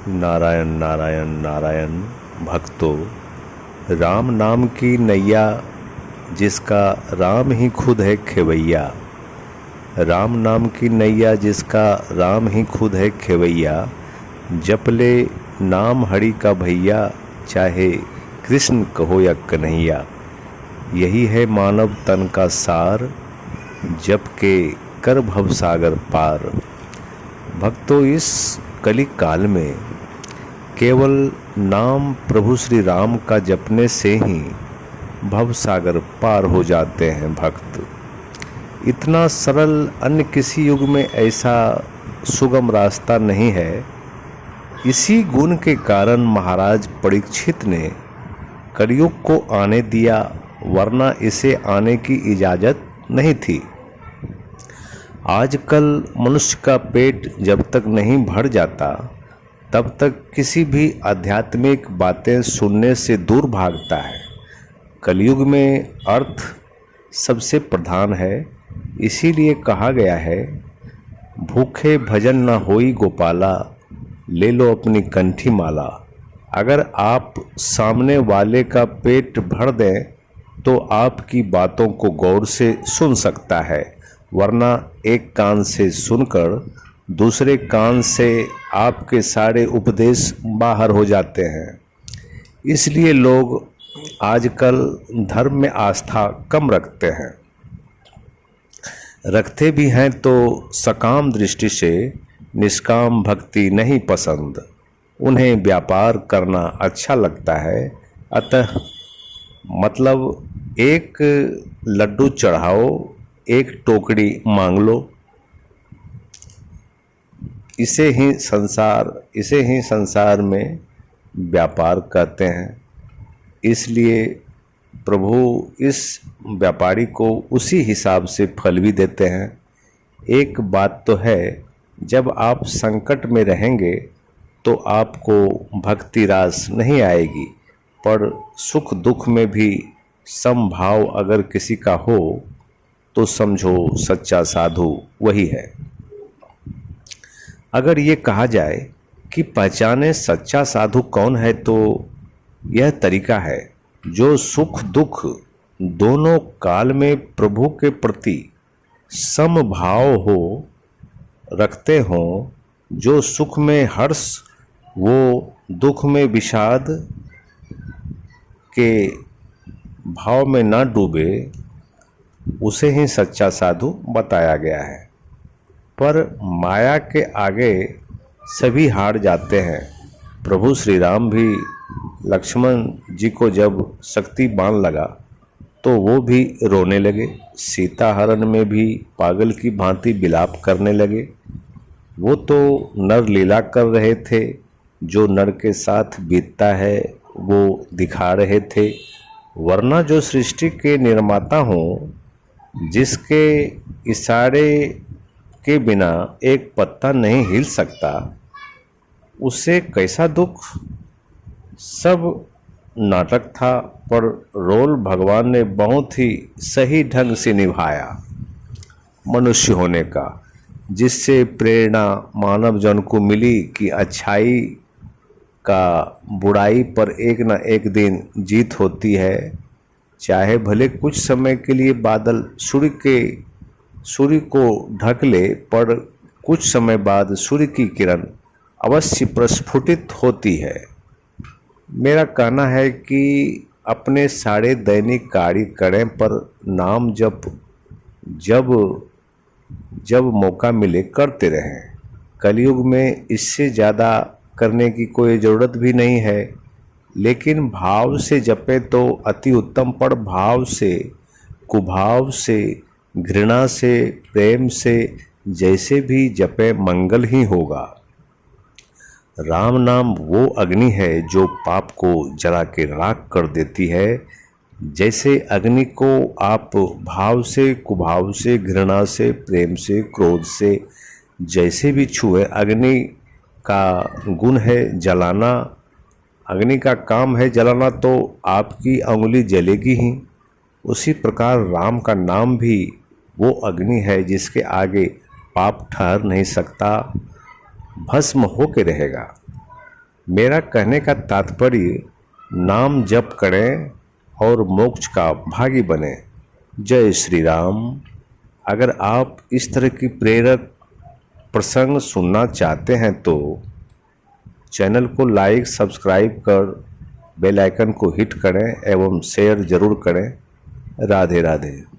नारायण नारायण नारायण। भक्तों, राम नाम की नैया जिसका राम ही खुद है खेवैया। राम नाम की नैया जिसका राम ही खुद है खेवैया। जप ले नाम हरि का भैया, चाहे कृष्ण कहो या कन्हैया। यही है मानव तन का सार, जप के कर भव सागर पार। भक्तों, इस कली काल में केवल नाम प्रभु श्री राम का जपने से ही भव सागर पार हो जाते हैं भक्त। इतना सरल अन्य किसी युग में ऐसा सुगम रास्ता नहीं है। इसी गुण के कारण महाराज परीक्षित ने कलयुग को आने दिया, वरना इसे आने की इजाज़त नहीं थी। आजकल मनुष्य का पेट जब तक नहीं भर जाता तब तक किसी भी आध्यात्मिक बातें सुनने से दूर भागता है। कलयुग में अर्थ सबसे प्रधान है। इसीलिए कहा गया है, भूखे भजन न होई गोपाला, ले लो अपनी कंठी माला। अगर आप सामने वाले का पेट भर दें तो आपकी बातों को गौर से सुन सकता है, वरना एक कान से सुनकर दूसरे कान से आपके सारे उपदेश बाहर हो जाते हैं। इसलिए लोग आजकल धर्म में आस्था कम रखते हैं। रखते भी हैं तो सकाम दृष्टि से, निष्काम भक्ति नहीं पसंद। उन्हें व्यापार करना अच्छा लगता है। अतः मतलब एक लड्डू चढ़ाओ, एक टोकरी मांग लो। इसे ही संसार में व्यापार कहते हैं। इसलिए प्रभु इस व्यापारी को उसी हिसाब से फल भी देते हैं। एक बात तो है, जब आप संकट में रहेंगे तो आपको भक्ति रास नहीं आएगी, पर सुख दुख में भी समभाव अगर किसी का हो तो समझो सच्चा साधु वही है। अगर ये कहा जाए कि पहचाने सच्चा साधु कौन है, तो यह तरीका है जो सुख दुख दोनों काल में प्रभु के प्रति समभाव हो रखते हों। जो सुख में हर्ष वो दुख में विषाद के भाव में ना डूबे, उसे ही सच्चा साधु बताया गया है। पर माया के आगे सभी हार जाते हैं। प्रभु श्री राम भी लक्ष्मण जी को जब शक्ति बाण लगा तो वो भी रोने लगे। सीता हरण में भी पागल की भांति विलाप करने लगे। वो तो नर लीला कर रहे थे, जो नर के साथ बीतता है वो दिखा रहे थे। वरना जो सृष्टि के निर्माता हों, जिसके इशारे के बिना एक पत्ता नहीं हिल सकता, उसे कैसा दुख। सब नाटक था, पर रोल भगवान ने बहुत ही सही ढंग से निभाया मनुष्य होने का, जिससे प्रेरणा मानव जन को मिली कि अच्छाई का बुराई पर एक न एक दिन जीत होती है। चाहे भले कुछ समय के लिए बादल सूर्य को ढक ले, पर कुछ समय बाद सूर्य की किरण अवश्य प्रस्फुटित होती है। मेरा कहना है कि अपने सारे दैनिक कार्य करें, पर नाम जब मौका मिले करते रहें। कलयुग में इससे ज़्यादा करने की कोई ज़रूरत भी नहीं है। लेकिन भाव से जपे तो अति उत्तम, पर भाव से, कुभाव से, घृणा से, प्रेम से जैसे भी जपे मंगल ही होगा। राम नाम वो अग्नि है जो पाप को जला के राख कर देती है। जैसे अग्नि को आप भाव से, कुभाव से, घृणा से, प्रेम से, क्रोध से जैसे भी छुए, अग्नि का गुण है जलाना, अग्नि का काम है जलाना, तो आपकी अंगुली जलेगी ही। उसी प्रकार राम का नाम भी वो अग्नि है जिसके आगे पाप ठहर नहीं सकता, भस्म होके रहेगा। मेरा कहने का तात्पर्य नाम जप करें और मोक्ष का भागी बने। जय श्री राम। अगर आप इस तरह की प्रेरक प्रसंग सुनना चाहते हैं तो चैनल को लाइक सब्सक्राइब कर बेल आइकन को हिट करें एवं शेयर जरूर करें। राधे राधे।